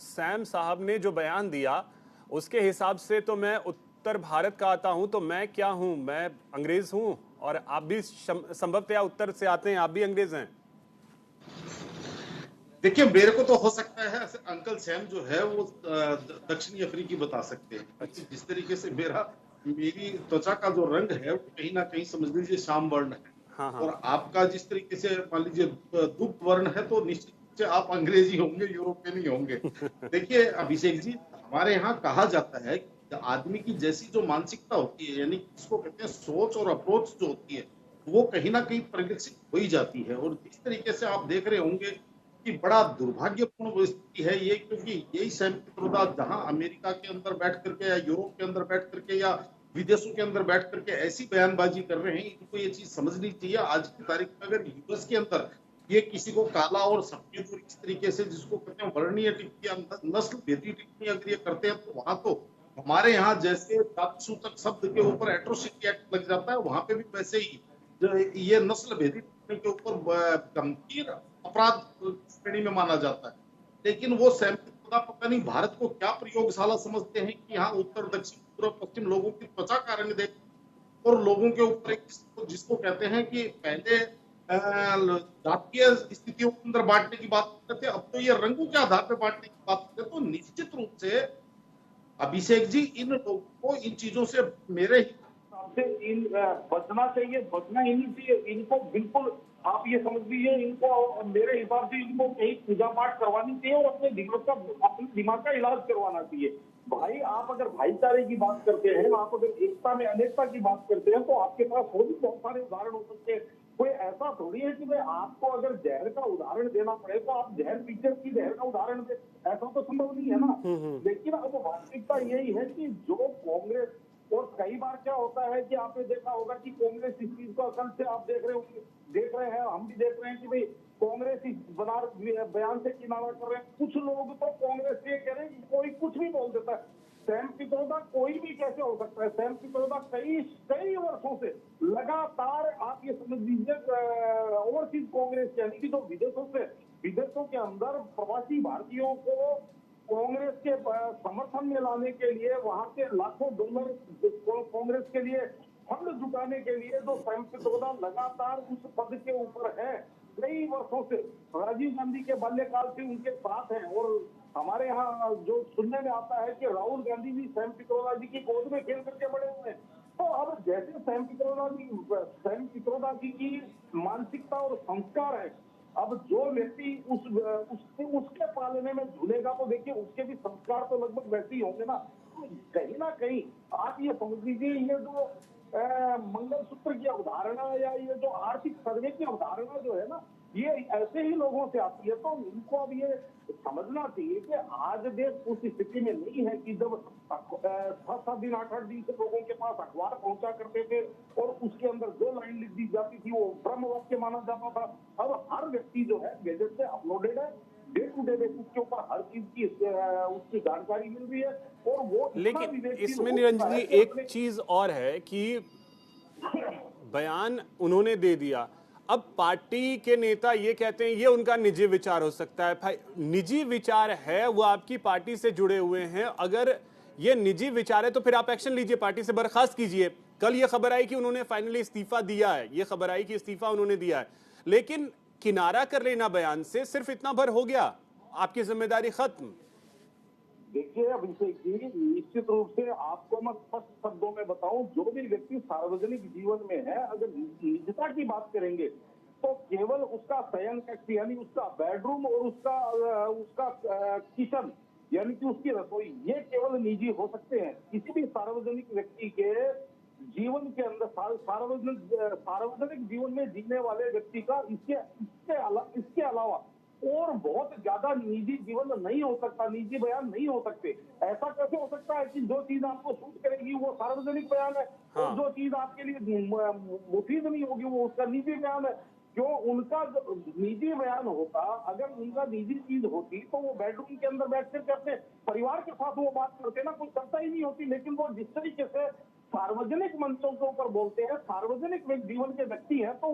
Sam साहब ने जो बयान दिया उसके हिसाब से तो मैं उत्तर भारत का आता हूं, तो मैं क्या हूं? मैं अंग्रेज हूं और आप भी संभवतया उत्तर से आते हैं, आप भी अंग्रेज हैं। देखिए, मेरे को तो हो सकता है अंकल सैम जो है वो दक्षिणी अफ्रीकी बता सकते हैं, क्योंकि अच्छा। जिस तरीके से मेरी त्वचा का जो रंग है वो कहीं ना कहीं समझ लीजिए श्याम वर्ण है। हाँ हाँ। और आपका जिस तरीके से मान लीजिए दुग्ध वर्ण है, तो निश्चित रूप से आप अंग्रेजी होंगे, यूरोपियन ही होंगे। देखिए अभिषेक जी, हमारे यहाँ कहा जाता है कि आदमी की जैसी जो मानसिकता होती है, यानी इसको कहते हैं सोच और अप्रोच जो होती है, वो कहीं ना कहीं परिलक्षित हो ही जाती है। और जिस तरीके से आप देख रहे होंगे कि बड़ा दुर्भाग्यपूर्ण स्थिति है ये, क्योंकि यही सैम पित्रोदा जहां अमेरिका के अंदर बैठ करके या यूरोप के अंदर बैठ करके या विदेशों के अंदर बैठ करके ऐसी बयानबाजी कर रहे हैं, इनको ये चीज समझनी चाहिए। आज की तारीख में अगर यूएस के अंदर ये किसी को काला और सफेद और इस तरीके से जिसको कहते हैं वर्णीय टिप्पणी, नस्ल भेदी टिप्पणी अगर ये करते हैं, तो वहां तो हमारे यहाँ जैसे जाति सूचक शब्द के ऊपर एट्रोसिटी एक्ट लग जाता है, वहां पे भी वैसे ही ये नस्ल भेदी टिप्पणी के ऊपर गंभीर अपराध श्रेणी में माना जाता है। लेकिन वो सैम पता नहीं भारत को क्या प्रयोगशाला समझते हैं कि यहाँ उत्तर दक्षिण पूर्व पश्चिम लोगों की त्वचा का रंग देख और लोगों के ऊपर एक जिसको कहते हैं कि पहले जातीय स्थितियों के अंदर बांटने की बात करते थे, अब तो ये रंगों के आधार पर बांटने की बात करते। तो निश्चित रूप से अभिषेक जी, इन लोगों को इन चीजों से मेरे हिसाब से इन बचना चाहिए, बचना ही नहीं चाहिए इनको। बिल्कुल आप ये समझ लीजिए, इनको मेरे हिसाब से इनको कहीं पूजा पाठ करवानी चाहिए और अपने दिमाग का इलाज करवाना चाहिए। भाई, आप अगर भाईचारे की बात करते हैं, आप अगर एकता में अनेकता की बात करते हैं, तो आपके पास और भी बहुत सारे उदाहरण हो सकते हैं। कोई ऐसा थोड़ी है कि भाई आपको अगर जहर का उदाहरण देना पड़े तो आप जहर पीकर की जहर का उदाहरण दे, ऐसा तो संभव नहीं है ना। लेकिन अब वास्तविकता यही है कि जो कांग्रेस, और कई बार क्या होता है कि आपने देखा होगा कि कांग्रेस इस चीज को अकल से आप देख रहे हैं, हम भी देख रहे हैं कि भाई कांग्रेस इस बयान से किनारा कर रहे हैं। कुछ लोग तो कांग्रेस से कह रहे हैं कि कोई कुछ भी बोल देता है। सैम पित्रोदा कोई भी कैसे हो सकता है? सैम पित्रोदा कई कई वर्षों से लगातार आप ये समझ लीजिए ओवरसीज कांग्रेस यानी कि जो विदेशों के अंदर प्रवासी भारतीयों को कांग्रेस के समर्थन में लाने के लिए, वहां के लाखों डॉलर कांग्रेस के लिए फंड जुटाने के लिए जो सैम पित्रोदा लगातार उस पद के ऊपर है कई वर्षों से, राजीव गांधी के बाल्यकाल से उनके साथ हैं। और हमारे यहाँ जो सुनने में आता है कि राहुल गांधी भी सैम पित्रोदा जी की गोद में खेल करके बड़े हुए हैं। तो अब जैसे सैम पित्रोदा जी की मानसिकता और संस्कार है, अब जो व्यक्ति उसके पालने में झूलेगा, तो देखिए उसके भी संस्कार तो लगभग वैसे ही होंगे ना। तो कहीं ना कहीं आप ये समझ लीजिए, ये जो मंगलसूत्र की अवधारणा या ये जो आर्थिक सर्वे की अवधारणा जो है ना, ये ऐसे ही लोगों से आती है। तो इनको अब ये समझना चाहिए कि आज देश उस स्थिति में नहीं है कि जब 7-7 दिन 8-8 दिन से लोगों के पास अखबार पहुंचा करते थे और उसके अंदर जो लाइन लिख दी जाती थी वो ब्रह्म वाक्य माना जाता था। अब हर व्यक्ति जो है गैजेट से अपलोडेड है, डे टू डे बेसिस के ऊपर हर चीज की उसकी जानकारी मिल रही है। और वो इतना लेकिन विवेकशील इसमें हो चुका निरंजन जी है कि एक अपने चीज और है कि बयान उन्होंने दे दिया, अब पार्टी के नेता ये कहते हैं ये उनका निजी विचार हो सकता है। भाई, निजी विचार है, वो आपकी पार्टी से जुड़े हुए हैं, अगर ये निजी विचार है तो फिर आप एक्शन लीजिए, पार्टी से बर्खास्त कीजिए। कल ये खबर आई कि उन्होंने फाइनली इस्तीफा दिया है, ये खबर आई कि इस्तीफा उन्होंने दिया है, लेकिन किनारा कर लेना बयान से सिर्फ इतना भर हो गया, आपकी जिम्मेदारी खत्म। देखिए अभिषेक जी, निश्चित रूप से आपको मैं स्पष्ट शब्दों में बताऊं, जो भी व्यक्ति सार्वजनिक जीवन में है, अगर निजता की बात करेंगे, तो केवल उसका शयन कक्ष यानी उसका बेडरूम और उसका उसका किचन यानी कि उसकी रसोई, ये केवल निजी हो सकते हैं। किसी भी सार्वजनिक व्यक्ति के जीवन के अंदर सार्वजनिक जीवन में जीने वाले व्यक्ति का इसके अलावा और बहुत ज्यादा निजी जीवन नहीं हो सकता, निजी बयान नहीं हो सकते। ऐसा कैसे हो सकता है कि जो चीज आपको सूट करेगी वो सार्वजनिक बयान है, और हाँ। जो चीज आपके लिए मुफीद नहीं होगी वो उसका निजी बयान है। क्यों? उनका जो निजी बयान होता, अगर उनका निजी चीज होती तो वो बेडरूम के अंदर बैठ करके अपने परिवार के साथ वो बात करते ना, कोई चर्चा ही नहीं होती। लेकिन वो जिस तरीके से सार्वजनिक मंचों के ऊपर बोलते हैं, सार्वजनिक जीवन के व्यक्ति हैं, तो